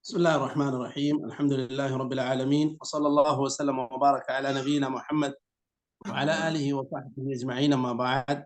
بسم الله الرحمن الرحيم. الحمد لله رب العالمين، وصلى الله وسلم وبارك على نبينا محمد وعلى آله وصحبه أجمعين. أما بعد،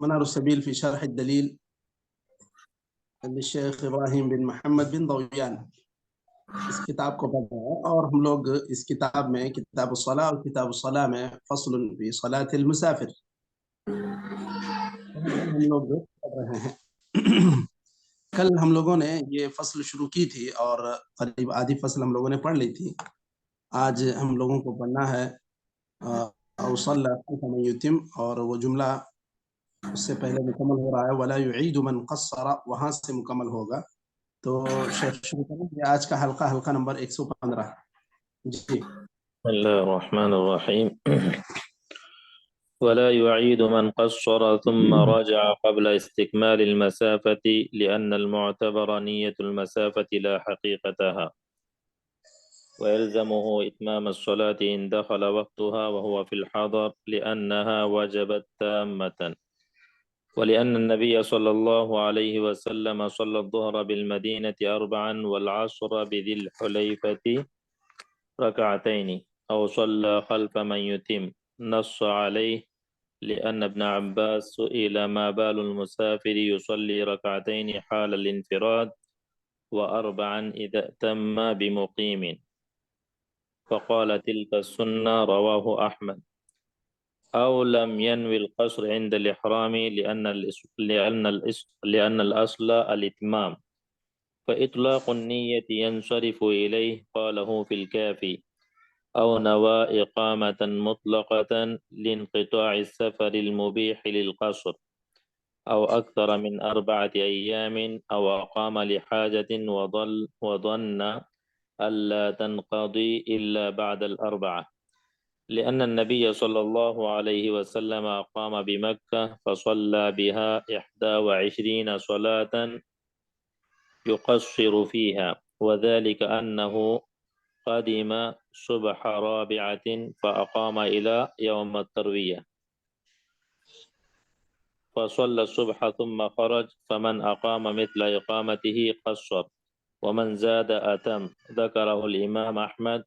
منار السبيل في شرح الدليل للشيخ إبراهيم بن محمد بن ضويان. اس کتاب کو پڑھ رہے ہیں اور ہم لوگ اس کتاب میں کتاب الصلاة اور کتاب الصلاة میں فصل فی صلاة المسافر ہم لوگ پڑھ رہے ہیں. کل ہم لوگوں نے یہ فصل شروع کی تھی اور قریب آدھی فصل ہم لوگوں نے پڑھ لی تھی. آج ہم لوگوں کو پڑھنا ہے اوصل من یتم، اور وہ جملہ اس سے پہلے مکمل ہو رہا ہے ولا يعيد من قصر، وہاں سے مکمل ہوگا. تو شیخ شروع کریں گے آج کا حلقہ نمبر 115. جی بسم الله الرحمن الرحيم. ولا يعيد من قصر ثم رجع قبل استكمال المسافة لأن المعتبر نية المسافة لا حقيقتها، ويلزمه إتمام الصلاة إن دخل وقتها وهو في الحضر لأنها وجبت تامة، ولأن النبي صلى الله عليه وسلم صلى الظهر بالمدينة 4 والعصر بذي الحليفة ركعتين، أو صلى خلف من يتم. نص عليه لأن ابن عباس سئل ما بال المسافر يصلي ركعتين حال الانفراد و4 إذا أتم بمقيم، فقال تلك السنة. رواه أحمد. أو لم ينوي القصر عند الإحرام لأن الأصل الإتمام، فإطلاق النية ينصرف إليه. قاله في الكافي. أو نوى إقامة مطلقة لانقطاع السفر المبيح للقصر، أو أكثر من 4 أيام، أو أقام لحاجة وظن ألا تنقضي إلا بعد 4، لأن النبي صلى الله عليه وسلم أقام بمكة فصلى بها 21 صلاة يقصر فيها، وذلك أنه قدم صبح 4 فأقام إلى يوم التروية فصلى الصبح ثم خرج، فمن أقام مثل إقامته قصر، ومن زاد أتم. ذكره الإمام أحمد.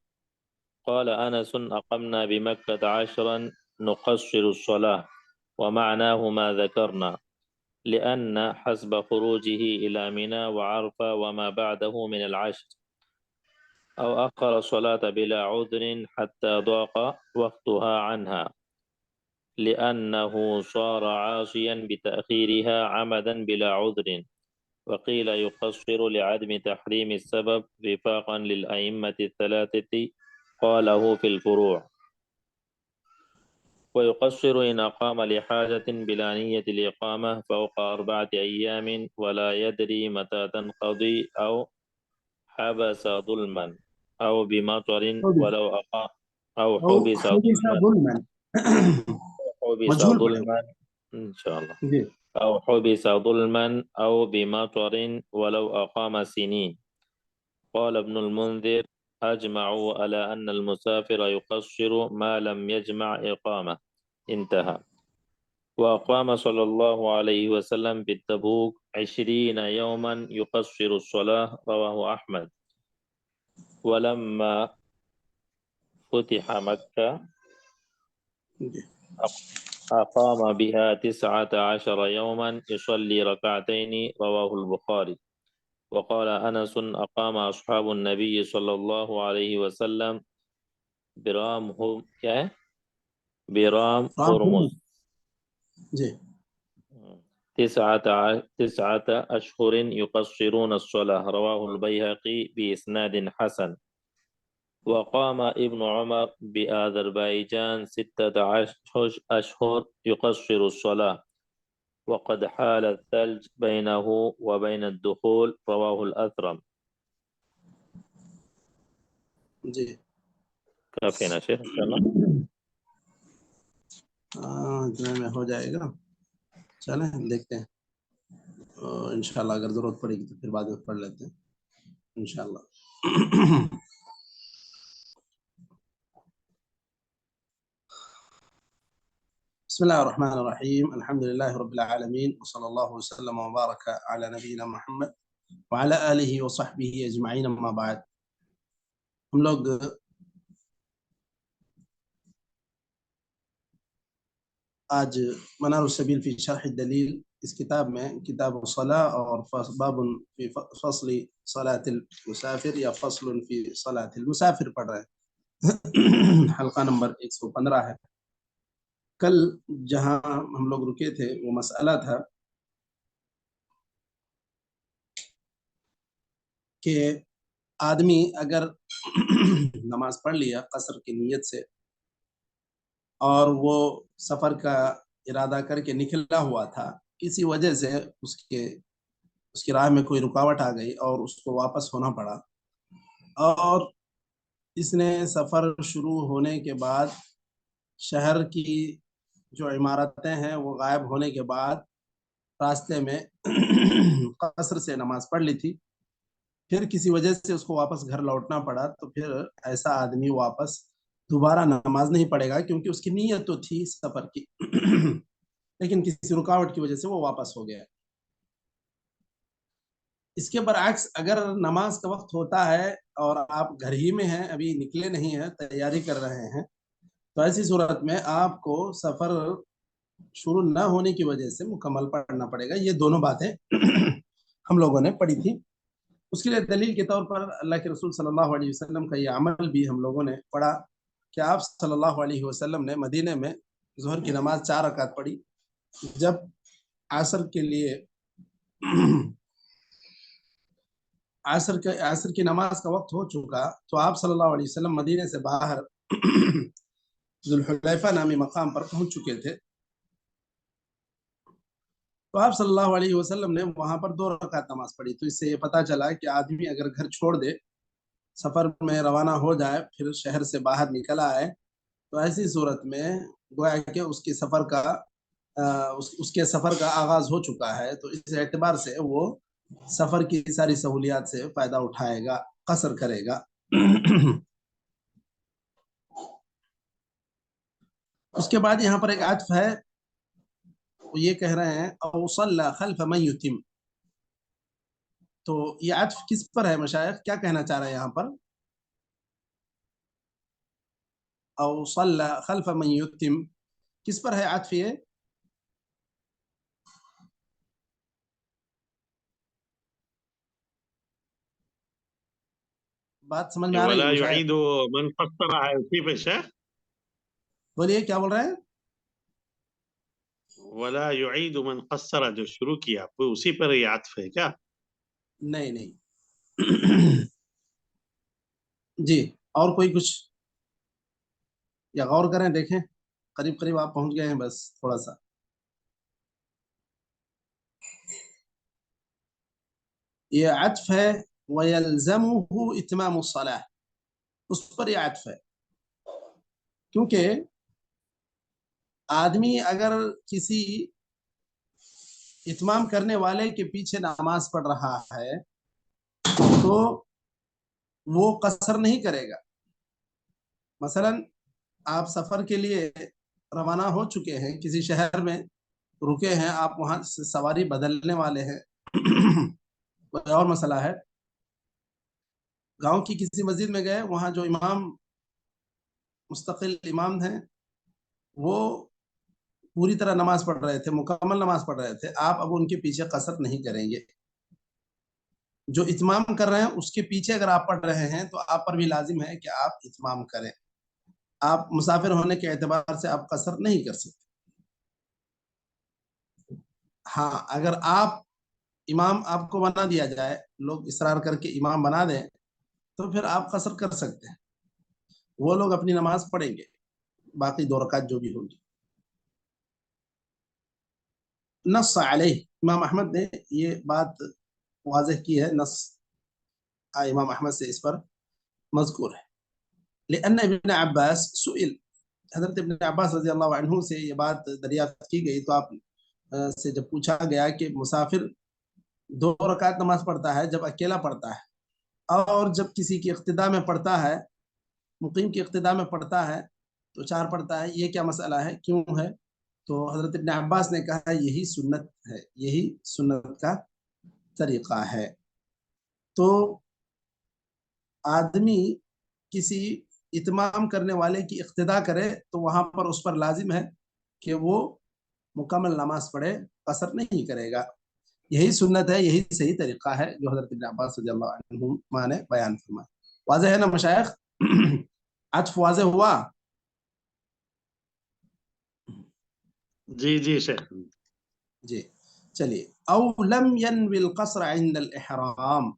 قال أنس أقمنا بمكة 10 نقصر الصلاة، ومعناه ما ذكرنا، لأن حسب خروجه إلى منى وعرفة وما بعده من العشر، أو أخر الصلاة بلا عذر حتى ضاق وقتها عنها، لأنه صار عاصيا بتأخيرها عمدا بلا عذر. وقيل يقصر لعدم تحريم السبب وفاقا للأئمة الثلاثة، قاله في الفروع. ويقصر إن أقام لحاجة بلا نية الإقامة فوق 4 أيام ولا يدري متى تنقضي، أو حبس ظلما، أو بمطر ولو أقام، أو حبس ظلما إن شاء الله، أو حبس ظلما أو بمطر ولو أقام سنين. قال ابن المنذر: أجمعوا على أن المسافر يقصر ما لم يجمع إقامة. انتهى. وأقام صلى الله عليه وسلم بالتبوك 20 يوما يقصر الصلاة. رواه أحمد. ولما فتح مكة أقام بها 19 يوما يصلي ركعتين. رواه البخاري. وقال أنس: أقام أصحاب النبي صلى الله عليه وسلم برام هرمز 9 أشهر يقصرون الصلاة. رواه البيهقي بإسناد حسن. وقام ابن عمر بأذربيجان 6 أشهر يقصر الصلاة، وقد حال الثلج بينه وبين الدخول. رواه الأثرم. جی کافی ہے نا شیخ؟ اتنے میں ہو جائے گا. چلیں دیکھتے ہیں، انشاءاللہ اگر ضرورت پڑے گی تو پھر بعد میں پڑھ لیتے ہیں انشاءاللہ. بسم الله الرحمن الرحيم. الحمد لله رب العالمين، وصلى الله وسلم وبارك على نبينا محمد وعلى آله وصحبه أجمعين، أما بعد. ہم لوگ آج منار السبیل فی شرح الدلیل اس کتاب میں کتاب الصلاة اور باب فی فصل صلاة المسافر یا فصل فی صلاة المسافر پڑھ رہے ہیں. حلقہ نمبر 115 ہے. کل جہاں ہم لوگ رکے تھے وہ مسئلہ تھا کہ آدمی اگر نماز پڑھ لیا قصر کی نیت سے اور وہ سفر کا ارادہ کر کے نکلا ہوا تھا، کسی وجہ سے اس کی راہ میں کوئی رکاوٹ آ گئی اور اس کو واپس ہونا پڑا، اور اس نے سفر شروع ہونے کے بعد شہر کی جو عمارتیں ہیں وہ غائب ہونے کے بعد راستے میں قصر سے نماز پڑھ لی تھی، پھر کسی وجہ سے اس کو واپس گھر لوٹنا پڑا، تو پھر ایسا آدمی واپس دوبارہ نماز نہیں پڑھے گا، کیونکہ اس کی نیت تو تھی سفر کی لیکن کسی رکاوٹ کی وجہ سے وہ واپس ہو گیا. اس کے برعکس اگر نماز کا وقت ہوتا ہے اور آپ گھر ہی میں ہیں، ابھی نکلے نہیں ہیں، تیاری کر رہے ہیں، تو ایسی صورت میں آپ کو سفر شروع نہ ہونے کی وجہ سے مکمل پڑھنا پڑے گا. یہ دونوں باتیں ہم لوگوں نے پڑھی تھی. اس کے لیے دلیل کے طور پر اللہ کے رسول صلی اللہ علیہ وسلم کا یہ عمل بھی ہم لوگوں نے پڑھا کہ آپ صلی اللہ علیہ وسلم نے مدینے میں ظہر کی نماز 4 رکعت پڑھی. جب عصر کے لیے عصر کی نماز کا وقت ہو چکا تو آپ صلی اللہ علیہ وسلم مدینے سے باہر ذوالحلیفہ نامی مقام پر پہنچ چکے تھے. تو آپ صلی اللہ علیہ وسلم نے وہاں پر 2 رکعت نماز پڑھی. تو اس سے یہ پتا چلا کہ آدمی اگر گھر چھوڑ دے، سفر میں روانہ ہو جائے، پھر شہر سے باہر نکل آئے، تو ایسی صورت میں گویا کہ اس کے سفر کا آغاز ہو چکا ہے. تو اس اعتبار سے وہ سفر کی ساری سہولیات سے فائدہ اٹھائے گا، قصر کرے گا. اس کے بعد یہاں پر ایک عطف ہے، وہ یہ کہہ رہے ہیں او صلی خلف من یتم. تو یہ عطف کس پر ہے مشائخ؟ کیا کہنا چاہ رہے ہیں یہاں پر؟ او صلی خلف من یتم کس پر ہے عطف؟ یہ بات سمجھ میں آ رہی ہے ولا مشائخ؟ يعيد من قصر ہے اسی پہ شیخ. بولیے کیا بول رہے ہیں؟ ولا يعيد من قصر جو شروع کیا وہ اسی پر یہ عطف ہے کیا؟ نہیں جی. اور کوئی کچھ یا غور کریں، دیکھیں. قریب آپ پہنچ گئے ہیں، بس تھوڑا سا. یہ عطف ہے وَيَلْزَمُهُ إِتْمَامُ الصَّلَاةِ، اس پر یہ عطف ہے، کیونکہ آدمی اگر کسی اتمام کرنے والے کے پیچھے نماز پڑھ رہا ہے تو وہ قصر نہیں کرے گا. مثلا آپ سفر کے لیے روانہ ہو چکے ہیں، کسی شہر میں رکے ہیں، آپ وہاں سے سواری بدلنے والے ہیں، کوئی اور مسئلہ ہے. گاؤں کی کسی مسجد میں گئے، وہاں جو امام مستقل امام ہیں وہ پوری طرح نماز پڑھ رہے تھے، مکمل نماز پڑھ رہے تھے. آپ اب ان کے پیچھے قصر نہیں کریں گے. جو اتمام کر رہے ہیں اس کے پیچھے اگر آپ پڑھ رہے ہیں تو آپ پر بھی لازم ہے کہ آپ اتمام کریں. آپ مسافر ہونے کے اعتبار سے آپ قصر نہیں کر سکتے. ہاں، اگر امام آپ کو بنا دیا جائے، لوگ اصرار کر کے امام بنا دیں، تو پھر آپ قصر کر سکتے ہیں. وہ لوگ اپنی نماز پڑھیں گے، باقی 2 رکعت جو بھی ہوگی. نص علیہ، امام احمد نے یہ بات واضح کی ہے، نص امام احمد سے اس پر مذکور ہے. لأن ابن عباس سئل، حضرت ابن عباس رضی اللہ عنہ سے یہ بات دریافت کی گئی، تو آپ سے جب پوچھا گیا کہ مسافر 2 رکعت نماز پڑھتا ہے جب اکیلا پڑھتا ہے، اور جب کسی کی اقتداء میں پڑھتا ہے، مقیم کی اقتداء میں پڑھتا ہے تو 4 پڑھتا ہے، یہ کیا مسئلہ ہے، کیوں ہے؟ تو حضرت ابن عباس نے کہا یہی سنت ہے، یہی سنت کا طریقہ ہے۔ تو آدمی کسی اتمام کرنے والے کی اقتدا کرے تو وہاں پر اس پر لازم ہے کہ وہ مکمل نماز پڑھے، قصر نہیں کرے گا۔ یہی سنت ہے، یہی صحیح طریقہ ہے جو حضرت ابن عباس رضی اللہ عنہما نے بیان فرمایا۔ واضح ہے نا مشائخ؟ عطف واضح ہوا؟ جی جی شیخ۔ جی چلیے، او لم ينوي القصر عند الاحرام،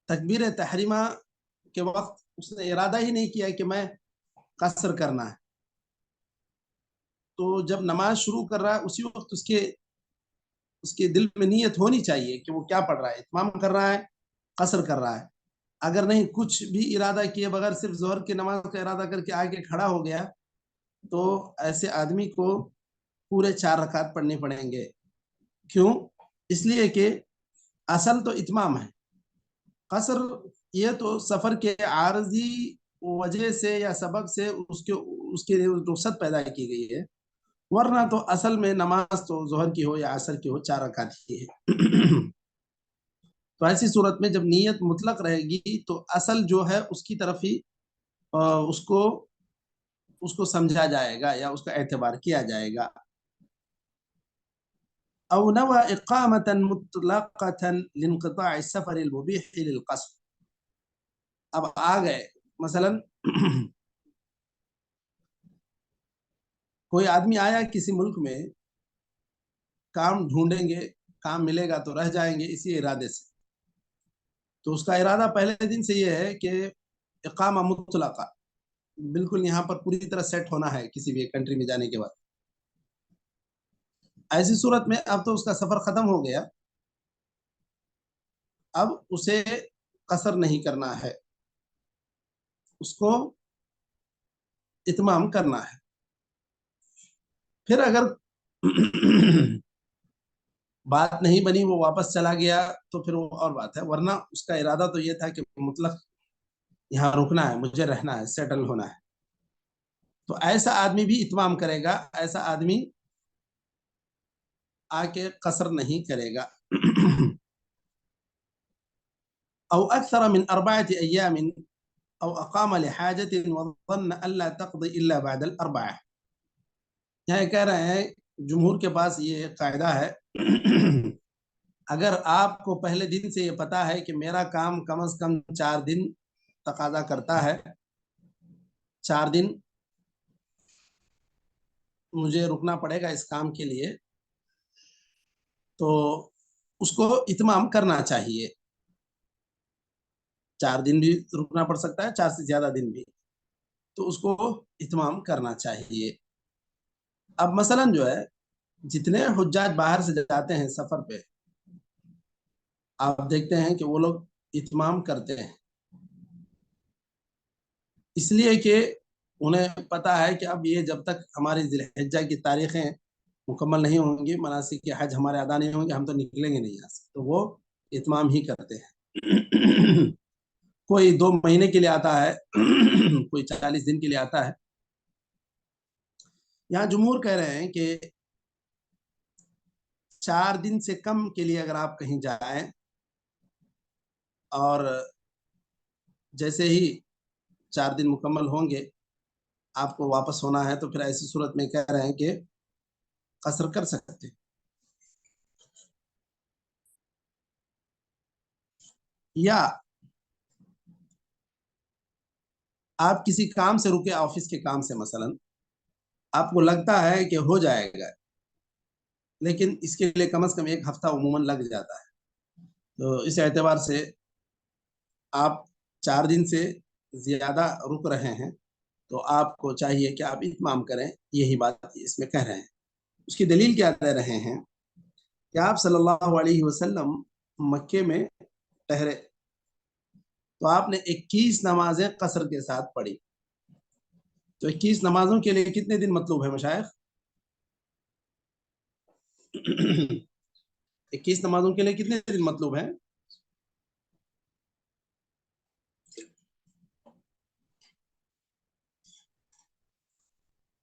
تکبیر تحریمہ کے وقت اس نے ارادہ ہی نہیں کیا کہ میں قصر کرنا ہے، تو جب نماز شروع کر رہا ہے اسی وقت اس کے دل میں نیت ہونی چاہیے کہ وہ کیا پڑھ رہا ہے، اتمام کر رہا ہے، قصر کر رہا ہے۔ اگر نہیں کچھ بھی ارادہ کیے بغیر صرف ظہر کی نماز کا ارادہ کر کے آگے کھڑا ہو گیا تو ایسے آدمی کو پورے 4 رکعت پڑھنے پڑیں گے۔ کیوں؟ اس لیے کہ اصل تو اتمام ہے، قصر یہ تو سفر کے عارضی وجہ سے یا سبب سے اس کے رخصت پیدا کی گئی ہے، ورنہ تو اصل میں نماز تو ظہر کی ہو یا عصر کی ہو 4 رکعت ہی ہے۔ تو ایسی صورت میں جب نیت مطلق رہے گی تو اصل جو ہے اس کی طرف ہی اس کو سمجھا جائے گا یا اس کا اعتبار کیا جائے گا۔ او نوى اقامة مطلقة لانقطاع السفر المبيح للقصر، اب آ گئے مثلا کوئی آدمی آیا کسی ملک میں، کام ڈھونڈیں گے، کام ملے گا تو رہ جائیں گے اسی ارادے سے، تو اس کا ارادہ پہلے دن سے یہ ہے کہ اقامہ مطلقہ، بالکل یہاں پر پوری طرح سیٹ ہونا ہے کسی بھی کنٹری میں جانے کے بعد۔ ایسی صورت میں اب تو اس کا سفر ختم ہو گیا، اب اسے قصر نہیں کرنا ہے، اس کو اتمام کرنا ہے۔ پھر اگر بات نہیں بنی، وہ واپس چلا گیا تو پھر وہ اور بات ہے، ورنہ اس کا ارادہ تو یہ تھا کہ مطلق یہاں رکنا ہے، مجھے رہنا ہے، سیٹل ہونا ہے، تو ایسا آدمی بھی اتمام کرے گا، ایسا آدمی آ کے قصر نہیں کرے گا۔ او اکثر من 4 ایام او اقام لحاجة وظن الا تقضي الا بعد الاربعة، یہاں کہہ رہے ہیں جمہور کے پاس یہ قاعدہ ہے، اگر آپ کو پہلے دن سے یہ پتا ہے کہ میرا کام کم از کم 4 دن تقاضا کرتا ہے، 4 دن مجھے رکنا پڑے گا اس کام کے لیے، تو اس کو اتمام کرنا چاہیے۔ 4 دن بھی رکنا پڑ سکتا ہے، 4 سے زیادہ دن بھی، تو اس کو اتمام کرنا چاہیے۔ اب مثلا جو ہے جتنے حجاج باہر سے جاتے ہیں سفر پہ، آپ دیکھتے ہیں کہ وہ لوگ اتمام کرتے ہیں، اس لیے کہ انہیں پتا ہے کہ اب یہ جب تک ہماری ذی الحجہ کی تاریخیں مکمل نہیں ہوں گی، مناسک کے حج ہمارے ادا نہیں ہوں گے، ہم تو نکلیں گے نہیں یہاں سے، تو وہ اتمام ہی کرتے ہیں۔ کوئی 2 مہینے کے لیے آتا ہے، کوئی 40 دن کے لیے آتا ہے۔ یہاں جمہور کہہ رہے ہیں کہ 4 دن سے کم کے لیے اگر آپ کہیں جائیں اور جیسے ہی 4 دن مکمل ہوں گے آپ کو واپس ہونا ہے، تو پھر ایسی صورت میں کہہ رہے ہیں کہ قصر کر سکتے ہیں۔ یا آپ کسی کام سے رکے، آفس کے کام سے مثلا، آپ کو لگتا ہے کہ ہو جائے گا، لیکن اس کے لیے کم از کم 1 ہفتہ عموماً لگ جاتا ہے، تو اس اعتبار سے آپ 4 دن سے زیادہ رک رہے ہیں تو آپ کو چاہیے کہ آپ اتمام کریں، یہی بات اس میں کہہ رہے ہیں۔ اس کی دلیل کیا دے رہے ہیں کہ آپ صلی اللہ علیہ وسلم مکے میں ٹھہرے تو آپ نے 21 نمازیں قصر کے ساتھ پڑھی، تو 21 نمازوں کے لیے کتنے دن مطلوب ہے مشائخ؟ 21 نمازوں کے لیے کتنے دن مطلوب ہے؟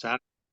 4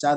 4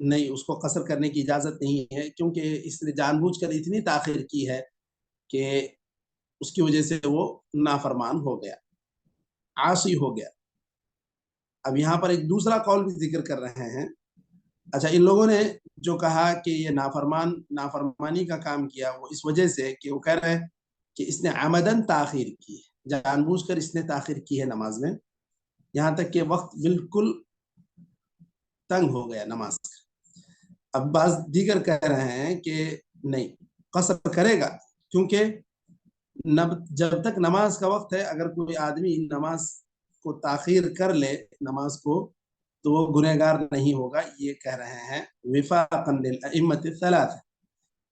نہیں، اس کو قصر کرنے کی اجازت نہیں ہے، کیونکہ اس نے جان بوجھ کر اتنی تاخیر کی ہے کہ اس کی وجہ سے وہ نافرمان ہو گیا، عاصی ہو گیا۔ اب یہاں پر ایک دوسرا قول بھی ذکر کر رہے ہیں۔ اچھا، ان لوگوں نے جو کہا کہ یہ نافرمانی کا کام کیا، وہ اس وجہ سے کہ وہ کہہ رہے ہیں کہ اس نے عمدن تاخیر کی ہے، جان بوجھ کر اس نے تاخیر کی ہے نماز میں، یہاں تک کہ وقت بالکل تنگ ہو گیا نماز کا۔ اب بعض دیگر کہہ رہے ہیں کہ نہیں، قصر کرے گا، کیونکہ جب تک نماز کا وقت ہے، اگر کوئی آدمی نماز کو تاخیر کر لے نماز کو، تو وہ گنہگار نہیں ہوگا، یہ کہہ رہے ہیں وفاقا للائمۃ الثلاثہ۔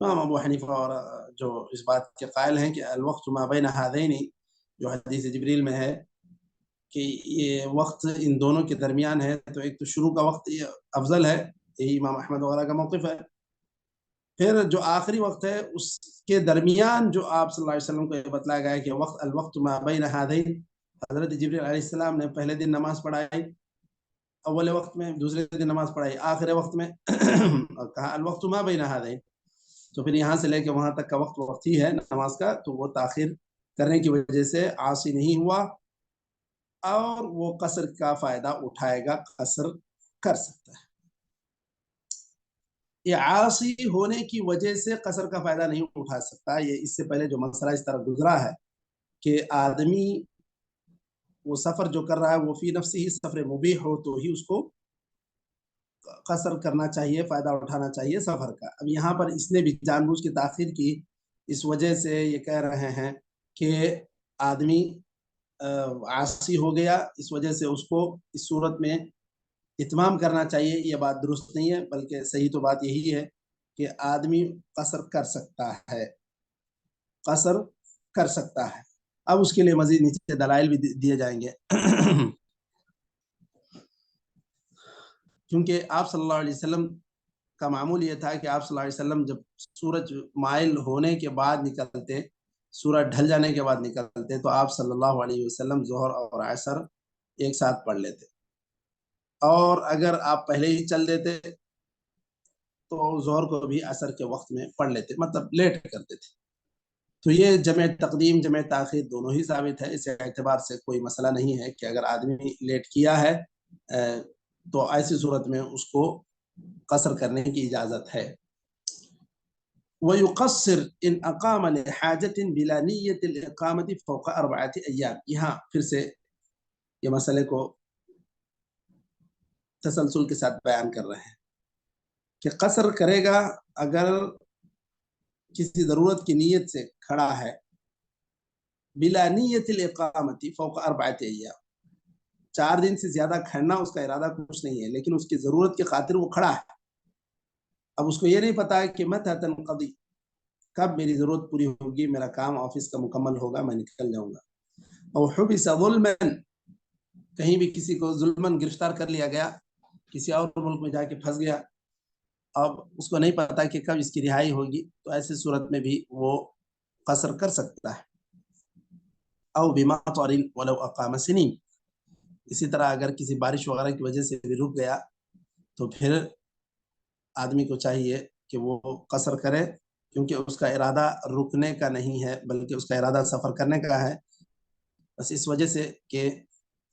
امام ابو حنیفہ اور جو اس بات کے قائل ہیں کہ الوقت ما بین ہذین، جو حدیث جبریل میں ہے کہ یہ وقت ان دونوں کے درمیان ہے، تو ایک تو شروع کا وقت افضل ہے، یہی امام احمد وغیرہ کا موقف ہے، پھر جو آخری وقت ہے اس کے درمیان جو آپ صلی اللہ علیہ وسلم کو یہ بتلایا گیا ہے کہ الوقت ما بین ہذین، حضرت جبریل علیہ السلام نے پہلے دن نماز پڑھائی اول وقت میں، دوسرے دن نماز پڑھائی آخر وقت میں، اور کہا الوقت ما بین ہذین، تو پھر یہاں سے لے کے وہاں تک کا وقت ہی ہے نماز کا، تو وہ تاخیر کرنے کی وجہ سے عاصی نہیں ہوا، اور وہ قصر کا فائدہ اٹھائے گا، قصر کر سکتا ہے۔ یہ عاصی ہونے کی وجہ سے قصر کا فائدہ نہیں اٹھا سکتا، یہ اس سے پہلے جو مسئلہ اس طرح گزرا ہے کہ آدمی وہ سفر جو کر رہا ہے وہ فی نفسی ہی سفر مبیح ہو تو ہی اس کو قصر کرنا چاہیے، فائدہ اٹھانا چاہیے سفر کا۔ اب یہاں پر اس نے بھی جان بوجھ کی تاخیر کی، اس وجہ سے یہ کہہ رہے ہیں کہ آدمی عاصی ہو گیا، اس وجہ سے اس کو اس صورت میں اتمام کرنا چاہیے۔ یہ بات درست نہیں ہے، بلکہ صحیح تو بات یہی ہے کہ آدمی قصر کر سکتا ہے، قصر کر سکتا ہے۔ اب اس کے لیے مزید نیچے دلائل بھی دیے جائیں گے، کیونکہ آپ صلی اللہ علیہ وسلم کا معمول یہ تھا کہ آپ صلی اللہ علیہ وسلم جب سورج مائل ہونے کے بعد نکلتے، سورج ڈھل جانے کے بعد نکلتے، تو آپ صلی اللہ علیہ وسلم ظہر اور عصر ایک ساتھ پڑھ لیتے، اور اگر آپ پہلے ہی چل دیتے تو ظہر کو بھی عصر کے وقت میں پڑھ لیتے، مطلب لیٹ کرتے تھے۔ تو یہ جمع تقدیم جمع تاخیر دونوں ہی ثابت ہے، اس اعتبار سے کوئی مسئلہ نہیں ہے کہ اگر آدمی لیٹ کیا ہے تو ایسی صورت میں اس کو قصر کرنے کی اجازت ہے۔ وَيُقَصِّرْ إِنْ أَقَامَ لِحَاجَةٍ بِلَا نِيَّةِ الْإِقَامَةِ فَوْقَ 4 أيام۔ یہاں پھر سے یہ مسئلے کو تسلسل کے ساتھ بیان کر رہے ہیں کہ قصر کرے گا اگر کسی ضرورت کی نیت سے کھڑا ہے، بلا نیت الاقامتی فوق 4 ایام، 4 دن سے زیادہ کھڑنا اس کا ارادہ کچھ نہیں ہے، لیکن اس کی ضرورت کی خاطر وہ کھڑا ہے۔ اب اس کو یہ نہیں پتا ہے کہ متى تنقضی، کب میری ضرورت پوری ہوگی، میرا کام آفس کا مکمل ہوگا، میں نکل جاؤں گا۔ او حبس ظلما، کہیں بھی کسی کو ظلمن گرفتار کر لیا گیا، کسی اور ملک میں جا کے پھنس گیا، اب اس کو نہیں پتا کہ کب اس کی رہائی ہوگی، تو ایسی صورت میں بھی وہ قصر کر سکتا ہے۔ او بمطر ولو اقام سنین، اسی طرح اگر کسی بارش وغیرہ کی وجہ سے بھی رک گیا تو پھر آدمی کو چاہیے کہ وہ قصر کرے، کیونکہ اس کا ارادہ رکنے کا نہیں ہے بلکہ اس کا ارادہ سفر کرنے کا ہے، بس اس وجہ سے کہ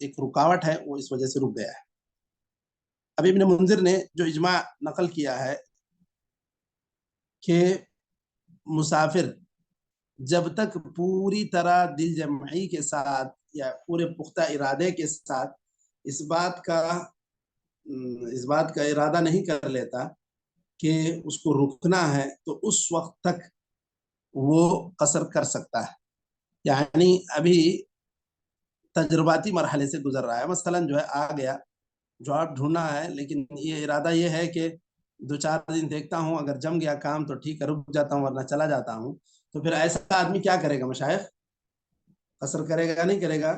ایک رکاوٹ ہے، وہ اس وجہ سے رک گیا ہے۔ اب ابن منذر نے جو اجماع نقل کیا ہے کہ مسافر جب تک پوری طرح دل جمعی کے ساتھ یا پورے پختہ ارادے کے ساتھ اس بات کا ارادہ نہیں کر لیتا کہ اس کو رکنا ہے، تو اس وقت تک وہ قصر کر سکتا ہے۔ یعنی ابھی تجرباتی مرحلے سے گزر رہا ہے، مثلا جو ہے آ گیا جواب ڈھونڈنا ہے، لیکن یہ ارادہ یہ ہے کہ 2-4 دن دیکھتا ہوں، اگر جم گیا کام تو ٹھیک ہے رک جاتا ہوں ورنہ چلا جاتا ہوں، تو پھر ایسا آدمی کیا کرے گا مشائخ؟ قصر کرے گا نہیں کرے گا؟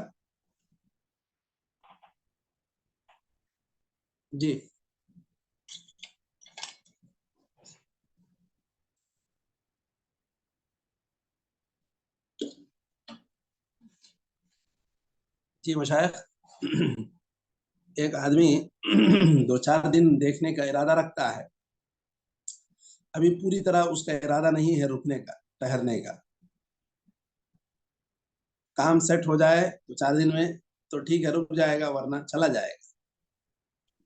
جی جی مشائخ ایک آدمی 2-4 دن دیکھنے کا ارادہ رکھتا ہے، ابھی پوری طرح اس کا ارادہ نہیں ہے رکنے کا، ٹہرنے کا، کام سیٹ ہو جائے 2-4 دن میں تو ٹھیک ہے رک جائے گا، ورنہ چلا جائے گا.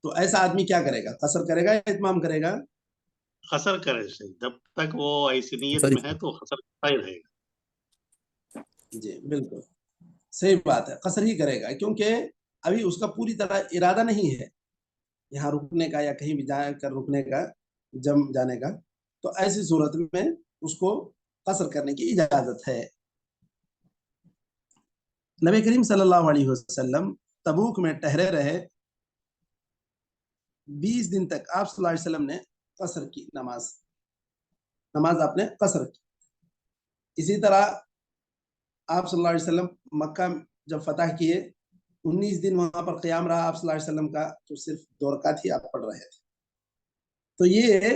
تو ایسا آدمی کیا کرے گا؟ قصر کرے گا یا اتمام کرے گا؟ قصر کرے سے، جب تک وہ ایسی نیت قصر میں ہے تو قصر کرتا ہی رہے گا. جی بالکل صحیح بات ہے، قصر ہی کرے گا، کیونکہ ابھی اس کا پوری طرح ارادہ نہیں ہے یہاں رکنے کا یا کہیں بھی جا کر رکنے کا، جم جانے کا. تو ایسی صورت میں اس کو قصر کرنے کی اجازت ہے. نبی کریم صلی اللہ علیہ وسلم تبوک میں ٹہرے رہے، 20 دن تک آپ صلی اللہ علیہ وسلم نے قصر کی نماز آپ نے قصر کی. اسی طرح آپ صلی اللہ علیہ وسلم مکہ جب فتح کیے 19 دن وہاں پر قیام رہا آپ صلی اللہ علیہ وسلم کا، تو صرف 2 رکعت ہی آپ پڑھ رہے تھے. تو یہ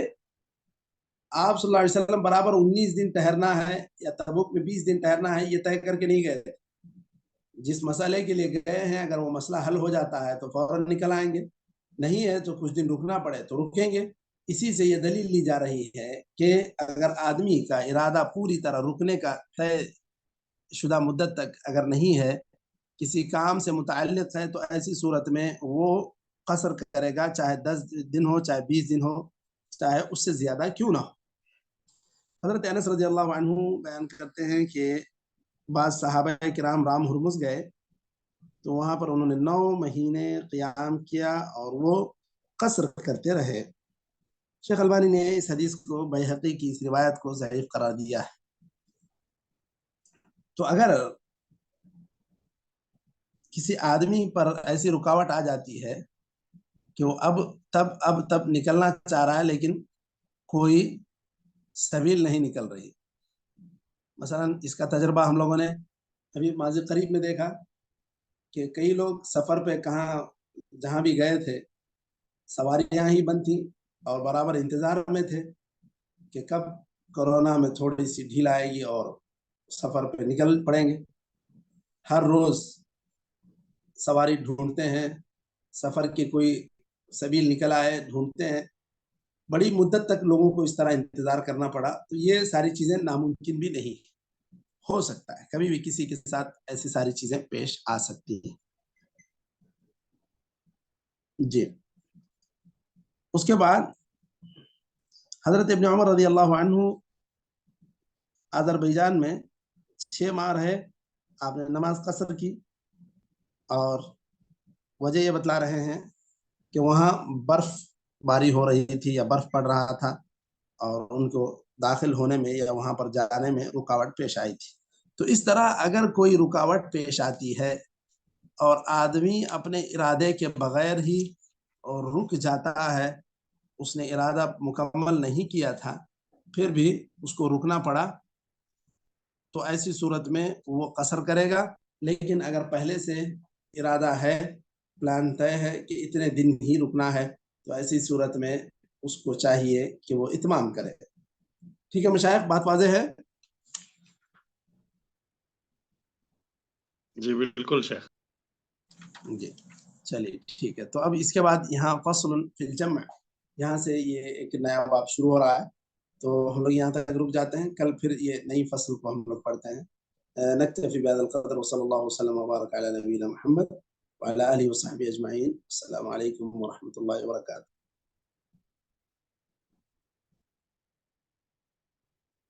آپ صلی اللہ علیہ وسلم برابر 19 دن ٹہرنا ہے یا تبوک میں 20 دن ٹہرنا ہے، یہ طے کر کے نہیں گئے. جس مسئلے کے لیے گئے ہیں اگر وہ مسئلہ حل ہو جاتا ہے تو فوراً نکل آئیں گے، نہیں ہے تو کچھ دن رکنا پڑے تو رکیں گے. اسی سے یہ دلیل لی جا رہی ہے کہ اگر آدمی کا ارادہ پوری طرح رکنے کا طے شدہ مدت تک اگر نہیں ہے، کسی کام سے متعلق ہے، تو ایسی صورت میں وہ قصر کرے گا، چاہے 10 دن ہو، چاہے 20 دن ہو، چاہے اس سے زیادہ کیوں نہ ہو. حضرت انس رضی اللہ عنہ بیان کرتے ہیں کہ بعض صحابہ کرام رام ہرمز گئے تو وہاں پر انہوں نے 9 مہینے قیام کیا اور وہ قصر کرتے رہے. شیخ البانی نے اس حدیث کو بیہقی کی اس روایت کو ضعیف قرار دیا ہے. تو اگر کسی آدمی پر ایسی رکاوٹ آ جاتی ہے کہ وہ اب تب نکلنا چاہ رہا ہے لیکن کوئی سبیل نہیں نکل رہی، مثلا اس کا تجربہ ہم لوگوں نے ابھی ماضی قریب میں دیکھا کہ کئی لوگ سفر پہ جہاں بھی گئے تھے سواریاں ہی بند تھیں اور برابر انتظار میں تھے کہ کب کورونا میں تھوڑی سی ڈھیل آئے گی اور سفر پہ نکل پڑیں گے. ہر روز سواری ڈھونڈتے ہیں، سفر کی کوئی سبیل نکل آئے ڈھونڈتے ہیں، بڑی مدت تک لوگوں کو اس طرح انتظار کرنا پڑا. تو یہ ساری چیزیں ناممکن بھی نہیں، ہو سکتا ہے کبھی بھی کسی کے ساتھ ایسی ساری چیزیں پیش آ سکتی ہیں. جی اس کے بعد حضرت ابن عمر رضی اللہ عنہ آذربائیجان میں 6 ماہ رہے، آپ نے نماز قصر کی، اور وجہ یہ بتلا رہے ہیں کہ وہاں برف باری ہو رہی تھی یا برف پڑ رہا تھا اور ان کو داخل ہونے میں یا وہاں پر جانے میں رکاوٹ پیش آئی تھی. تو اس طرح اگر کوئی رکاوٹ پیش آتی ہے اور آدمی اپنے ارادے کے بغیر ہی اور رک جاتا ہے، اس نے ارادہ مکمل نہیں کیا تھا پھر بھی اس کو رکنا پڑا، تو ایسی صورت میں وہ قصر کرے گا. لیکن اگر پہلے سے ارادہ ہے، پلان طے ہے کہ اتنے دن ہی رکنا ہے، تو ایسی صورت میں اس کو چاہیے کہ وہ اتمام کرے. ٹھیک ہے مشائخ، بات واضح ہے؟ جی بالکل شیخ. جی چلیے ٹھیک ہے. تو اب اس کے بعد یہاں فصل فی الجمع، یہاں سے یہ ایک نیا باب شروع ہو رہا ہے، تو ہم لوگ یہاں تک رک جاتے ہیں، کل پھر یہ نئی فصل کو ہم لوگ پڑھتے ہیں. نکتفی بهذا القدر وصلی اللہ وسلم وبارک علی نبینا محمد وعلى آله وصحبه اجمعین. السلام علیکم ورحمۃ اللہ وبرکاتہ.